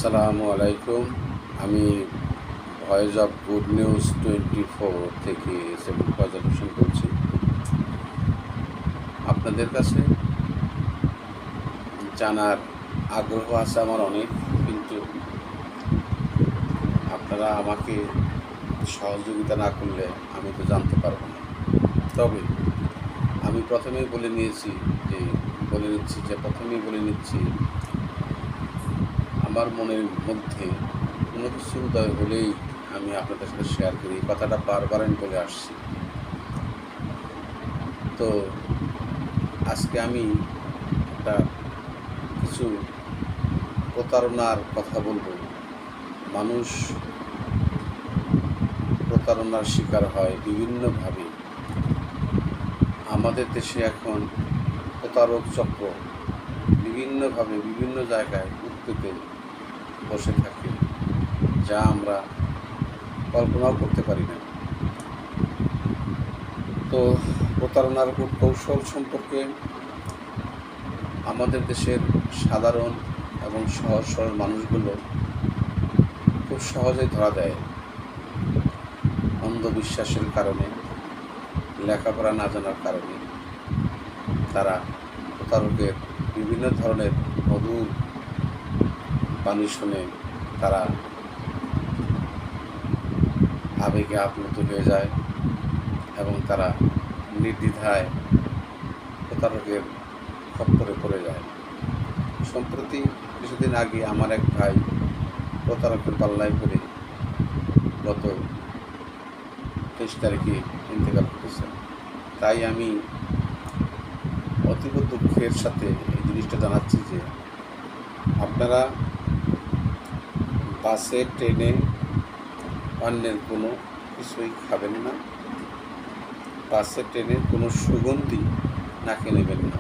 আসসালামু আলাইকুম। আমি ভয়েস অফ গুড নিউজ 24 থেকে সেভেন ফয়জাল হোসেন বলছি। আপনাদের কাছে জানার আগ্রহ আছে আমার অনেক, কিন্তু আপনারা আমাকে সহযোগিতা না করলে আমি তো জানতে পারবো না। তবে আমি প্রথমেই বলে নিচ্ছি আমার মনের মধ্যে কোনো কিছু উদয় হলেই আমি আপনাদের সাথে শেয়ার করি। এই কথাটা বারবার আমি বলে আসছি। তো আজকে আমি একটা কিছু প্রতারণার কথা বলবো। মানুষ প্রতারণার শিকার হয় বিভিন্নভাবে। আমাদের দেশে এখন প্রতারক চক্র বিভিন্নভাবে বিভিন্ন জায়গায় উৎপেতে বসে থাকে, যা আমরা কল্পনাও করতে পারি না। তো প্রতারণার কৌশল সম্পর্কে আমাদের দেশের সাধারণ এবং সহজ সরল মানুষগুলো খুব সহজেই ধরা দেয়। অন্ধবিশ্বাসের কারণে, লেখাপড়া না জানার কারণে তারা প্রতারকের বিভিন্ন ধরনের মধুর বাণী শুনে তারা আবেগে আপ্লুত হয়ে যায় এবং তারা নির্দ্বিধায় প্রতারকের খপ্পরে পড়ে যায়। সম্প্রতি কিছুদিন আগে আমার এক ভাই প্রতারকের পাল্লায় পড়ে গত 23 তারিখে ইন্তেকাল করেছে। তাই আমি অতীব দুঃখের সাথে এই জিনিসটা জানাচ্ছি যে আপনারা বাসে, ট্রেনে অন্যের কোনো কিছুই খাবেন না। বাসে, ট্রেনে কোনো সুগন্ধি নাকে নেবেন না।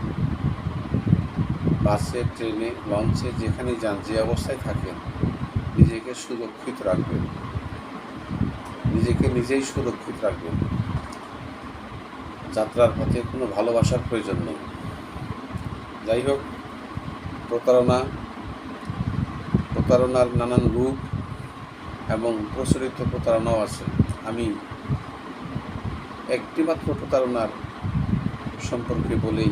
বাসে, ট্রেনে, লঞ্চে যেখানে যান, যে অবস্থায় থাকেন, নিজেকে সুরক্ষিত রাখবেন, নিজেকে নিজেই সুরক্ষিত রাখবেন। যাত্রার পথে কোনো ভালোবাসার প্রয়োজন নেই। যাই হোক, প্রতারণার নানান রূপ এবং প্রচলিত প্রতারণাও আছে। আমি একটিমাত্র প্রতারণার সম্পর্কে বলেই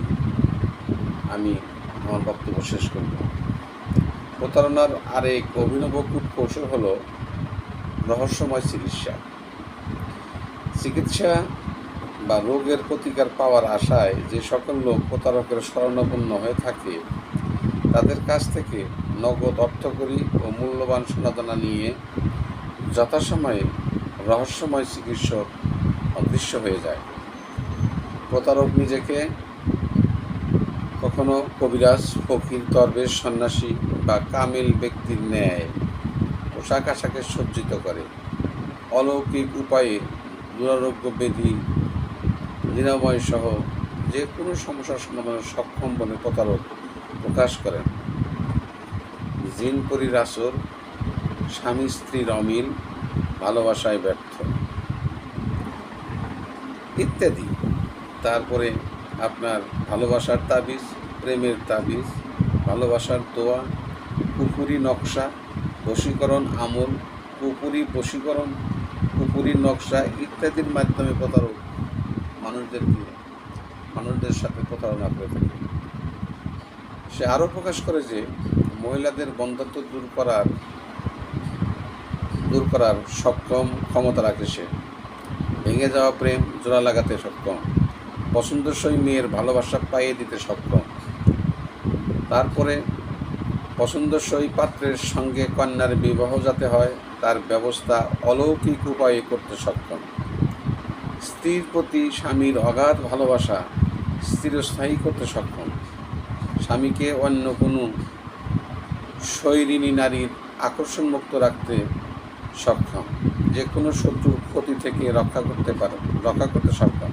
আমি আমার বক্তব্য শেষ করব। প্রতারণার আরেক অভিনব কৌশল হলো রহস্যময় চিকিৎসা বা রোগের প্রতিকার পাওয়ার আশায় যে সকল লোক প্রতারকের শরণাপন্ন হয়ে থাকে, তাদের কাছ থেকে নগদ অর্থকড়ি ও মূল্যবান সোনাদানা নিয়ে যথাসময়ে রহস্যময় চিকিৎসক অদৃশ্য হয়ে যায়। প্রতারক নিজেকে কখনো কবিরাজ, ফকির, দরবেশ, সন্ন্যাসী বা কামিল ব্যক্তির ন্যায় পোশাক আশাকে সজ্জিত করে। অলৌকিক উপায়ে দুরারোগ্য ব্যাধি নিরাময় সহ যে কোনো সমস্যার সমাধানে সক্ষম বলে প্রতারক প্রকাশ করেন। জিন পরীর আসর, স্বামী স্ত্রীর অমিল, ভালোবাসায় ব্যর্থ ইত্যাদি। তারপরে আপনার ভালোবাসার তাবিজ, প্রেমের তাবিজ, ভালোবাসার দোয়া, কুপুরি নকশা, বশীকরণ আমল, কুপুরি নকশা ইত্যাদির মাধ্যমে প্রতারক মানুষদের সাথে প্রতারণা করে থাকে। সে আরও প্রকাশ করে যে মহিলাদের বন্ধ্যত্ব দূর করার সক্ষম ক্ষমতা রাখে সে। ভেঙে যাওয়া প্রেম জোড়া লাগাতে সক্ষম, পছন্দসই মেয়ের ভালোবাসা পাইয়ে দিতে সক্ষম। তারপরে পছন্দসই পাত্রের সঙ্গে কন্যার বিবাহ যাতে হয় তার ব্যবস্থা অলৌকিক উপায়ে করতে সক্ষম। স্ত্রীর প্রতি স্বামীর অগাধ ভালোবাসা স্থিরস্থায়ী করতে সক্ষম। স্বামীকে অন্য কোনো শৈরিনী নারীর আকর্ষণমুক্ত রাখতে সক্ষম। যে কোনো শত্রুর ক্ষতি থেকে রক্ষা করতে সক্ষম।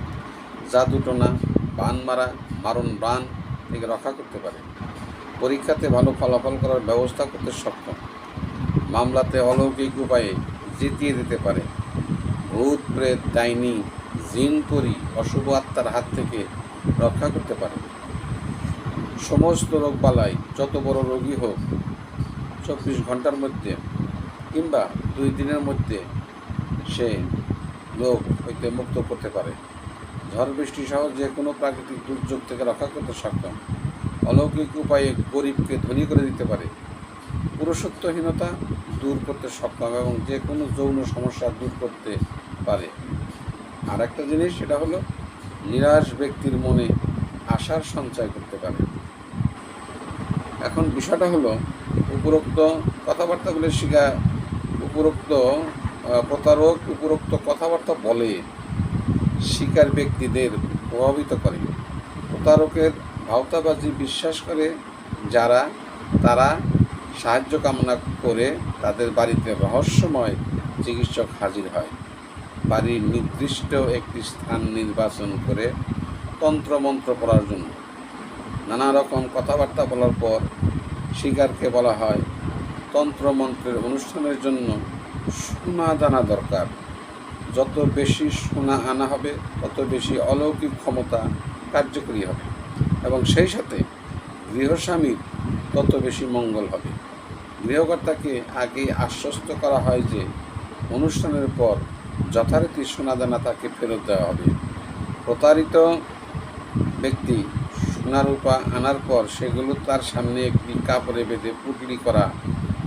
জাদুটোনা, মারণ বান থেকে রক্ষা করতে পারে। পরীক্ষাতে ভালো ফলাফল করার ব্যবস্থা করতে সক্ষম। মামলাতে অলৌকিক উপায়ে জিতিয়ে দিতে পারে। ভূত, প্রেত, ডাইনি, জিন পরী, অশুভ আত্মার হাত থেকে রক্ষা করতে পারে। সমস্ত রোগবালাই যত বড় রোগী হোক 24 ঘন্টার মধ্যে কিংবা 2 দিনের মধ্যে সে রোগ হইতে মুক্ত করতে পারে। ঝড় বৃষ্টি সহ যে কোনো প্রাকৃতিক দুর্যোগ থেকে রক্ষা করতে সক্ষম। অলৌকিক উপায়ে গরিবকে ধনী করে দিতে পারে। পুরুষত্বহীনতা দূর করতে সক্ষম এবং যে কোনো যৌন সমস্যা দূর করতে পারে। আর একটা জিনিস, সেটা হলো নিরাশ ব্যক্তির মনে আশার সঞ্চয় করতে পারে। এখন বিষয়টা হলো, উপরোক্ত কথাবার্তাগুলো উপরোক্ত প্রতারক উপরোক্ত কথাবার্তা বলে শিকার ব্যক্তিদের প্রভাবিত করে। প্রতারকের ভাওতাবাজি বিশ্বাস করে যারা, তারা সাহায্য কামনা করে তাদের বাড়িতে রহস্যময় চিকিৎসক হাজির হয়। বাড়ির নির্দিষ্ট একটি স্থান নির্বাচন করে তন্ত্রমন্ত্র পড়ার জন্য। নানা রকম কথাবার্তা বলার পর শিকারকে বলা হয় তন্ত্রমন্ত্রের অনুষ্ঠানের জন্য সোনা দানা দরকার। যত বেশি সোনা আনা হবে তত বেশি অলৌকিক ক্ষমতা কার্যকরী হবে এবং সেই সাথে গৃহস্বামীর তত বেশি মঙ্গল হবে। গৃহকর্তাকে আগেই আশ্বস্ত করা হয় যে অনুষ্ঠানের পর যথারীতি সোনাদানা তাকে ফেরত দেওয়া হবে। প্রতারিত ব্যক্তি সোনা রূপা আনার পর সেগুলো তার সামনে একটি কাপড়ে বেঁধে পুটলি করা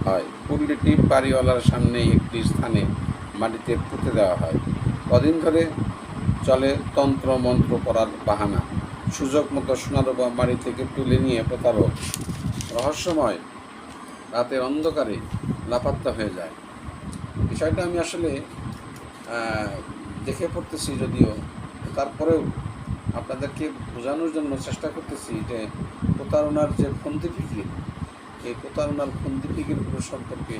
হয়। পুটলিটি বাড়িওয়ালার সামনে একটি স্থানে মাটিতে পুঁতে দেওয়া হয়। কদিন ধরে চলে তন্ত্র মন্ত্র পড়ার বাহানা। সুযোগ মতো সোনা রূপা বাড়ি থেকে তুলে নিয়ে প্রতারক রহস্যময় রাতের অন্ধকারে লাপাত্তা হয়ে যায়। বিষয়টা আমি আসলে দেখে পড়তেছি, যদিও তারপরেও আপনাদেরকে বোঝানোর জন্য চেষ্টা করতেছি যে প্রতারণার যে ফন্দি ফিকির, এই প্রতারণার ফন্দি ফিকিরগুলো সম্পর্কে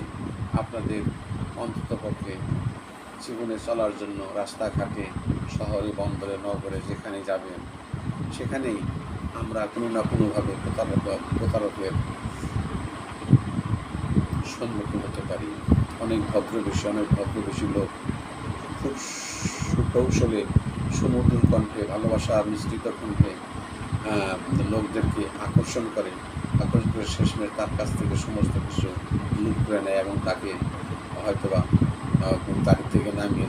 আপনাদের অন্ততপক্ষে জীবনে চলার জন্য রাস্তাঘাটে, শহরে, বন্দরে, নগরে যেখানে যাবেন সেখানেই আমরা কোনো না কোনোভাবে প্রতারকের সম্মুখীন হতে পারি। অনেক ভদ্রবেশী লোক খুব সুকৌশলে, সুমধুর কণ্ঠে, ভালোবাসার মিশ্রিত কণ্ঠে লোকদেরকে আকর্ষণ করে শেষমেশ তার কাছ থেকে সমস্ত কিছু লুট করে নেয় এবং তাকে হয়তোবা গাড়ি থেকে নামিয়ে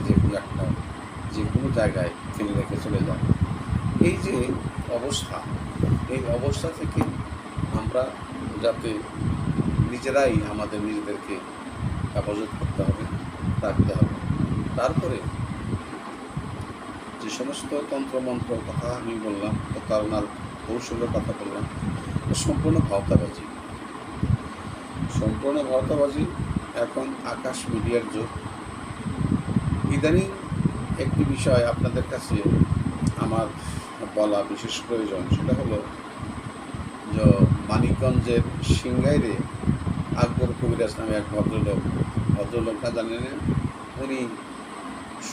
যে কোনো জায়গায় ফেলে রেখে চলে যায়। এই যে অবস্থা, এই অবস্থা থেকে আমরা যাতে নিজেরাই নিজেদেরকে হেফাজত করতে হবে, রাখতে হবে। তারপরে যে সমস্ত তন্ত্রমন্ত্র কথা আমি বললাম, প্রতারণার কৌশলের কথা বললাম, সম্পূর্ণ ভাওতাবাজি। এখন আকাশ মিডিয়ার যুগ। ইদানিং একটি বিষয় আপনাদের কাছে আমার বলা বিশেষ প্রয়োজন, সেটা হলো যে মানিকগঞ্জের সিংগাইরে আকবর কবিরাজ নামে এক ভদ্রলোকটা জানেন, উনি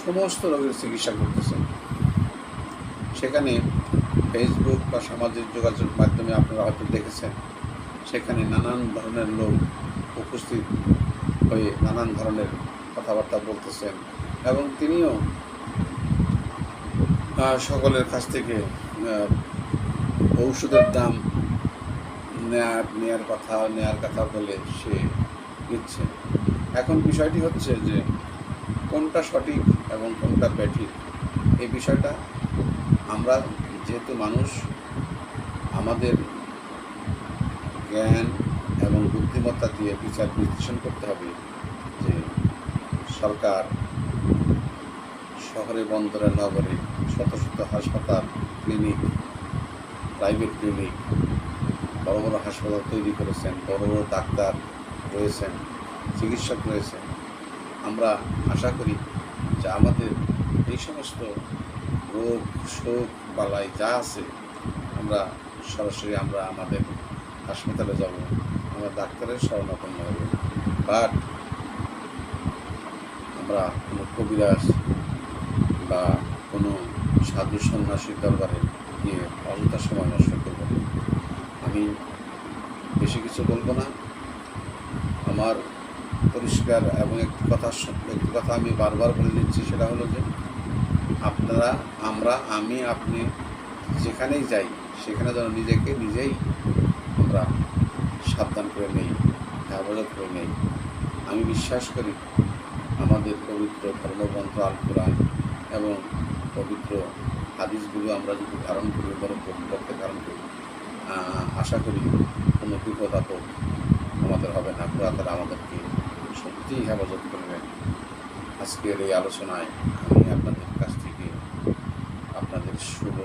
সমস্ত রোগের চিকিৎসা করতেছেন। সেখানে ফেসবুক বা সামাজিক যোগাযোগ মাধ্যমে আপনারা হয়তো দেখেছেন, সেখানে নানান ধরনের লোক উপস্থিত হয়ে নানান ধরনের কথাবার্তা বলতেছেন এবং তিনিও সকলের কাছ থেকে ঔষধের দাম নেয়ার কথা বলে সে নিচ্ছে। এখন বিষয়টি হচ্ছে যে কোনটা সঠিক এবং কোনটা ব্যাঠিক, এই বিষয়টা আমরা যেহেতু মানুষ, আমাদের জ্ঞান এবং বুদ্ধিমত্তা দিয়ে বিচার বিশ্লেষণ করতে হবে যে সরকার শহরে, বন্দরে, নগরে শত শত হাসপাতাল, ক্লিনিক, প্রাইভেট ক্লিনিক, বড় বড় হাসপাতাল তৈরি করেছেন, বড় বড় ডাক্তার রয়েছেন, চিকিৎসক রয়েছেন। আমরা আশা করি যে আমাদের এই সমস্ত রোগ, শোক, বালাই যা আছে, আমরা সরাসরি আমাদের হাসপাতালে যাব, আমরা ডাক্তারের শরণাপন্ন হব। বাট আমরা কোনো কবিরাজ বা কোনো সাধু সন্ন্যাসীর দরবারে গিয়ে অযথা সময় নষ্ট করব না। আমি বেশি কিছু বলবো না। আমার পরিষ্কার এবং একটি কথা আমি বারবার বলে দিচ্ছি, সেটা হলো যে আপনি যেখানেই যাই সেখানে যেন নিজেকে নিজেই আমরা সাবধান করে নেই, হেফাজত করে নেই। আমি বিশ্বাস করি আমাদের পবিত্র ধর্মগ্রন্থ আল কোরআন এবং পবিত্র হাদিসগুলো আমরা যদি ধারণ করি, বরং প্রকৃতপক্ষে ধারণ করি, আশা করি কোনো বিপদ আপদ আমাদের হবে না। আল্লাহ তাআলা আমাদেরকে সত্যিই হেফাজত করবেন। আজকের এই আলোচনায় আমি আপনাদের কাছ থেকে আপনাদের শুভ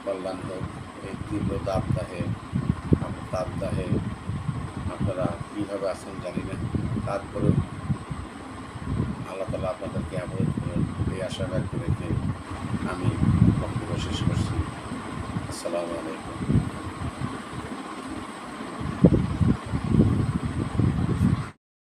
কল্যাণ হোক। এই তীব্র দাবদাহে আপনারা কীভাবে আছেন জানি না, তারপরেও আল্লাহ তাআলা আপনাদেরকে হেফাজত করুন, এই আশা ব্যক্ত রেখে আমি বক্তব্য শেষ করছি। আসসালামু আলাইকুম।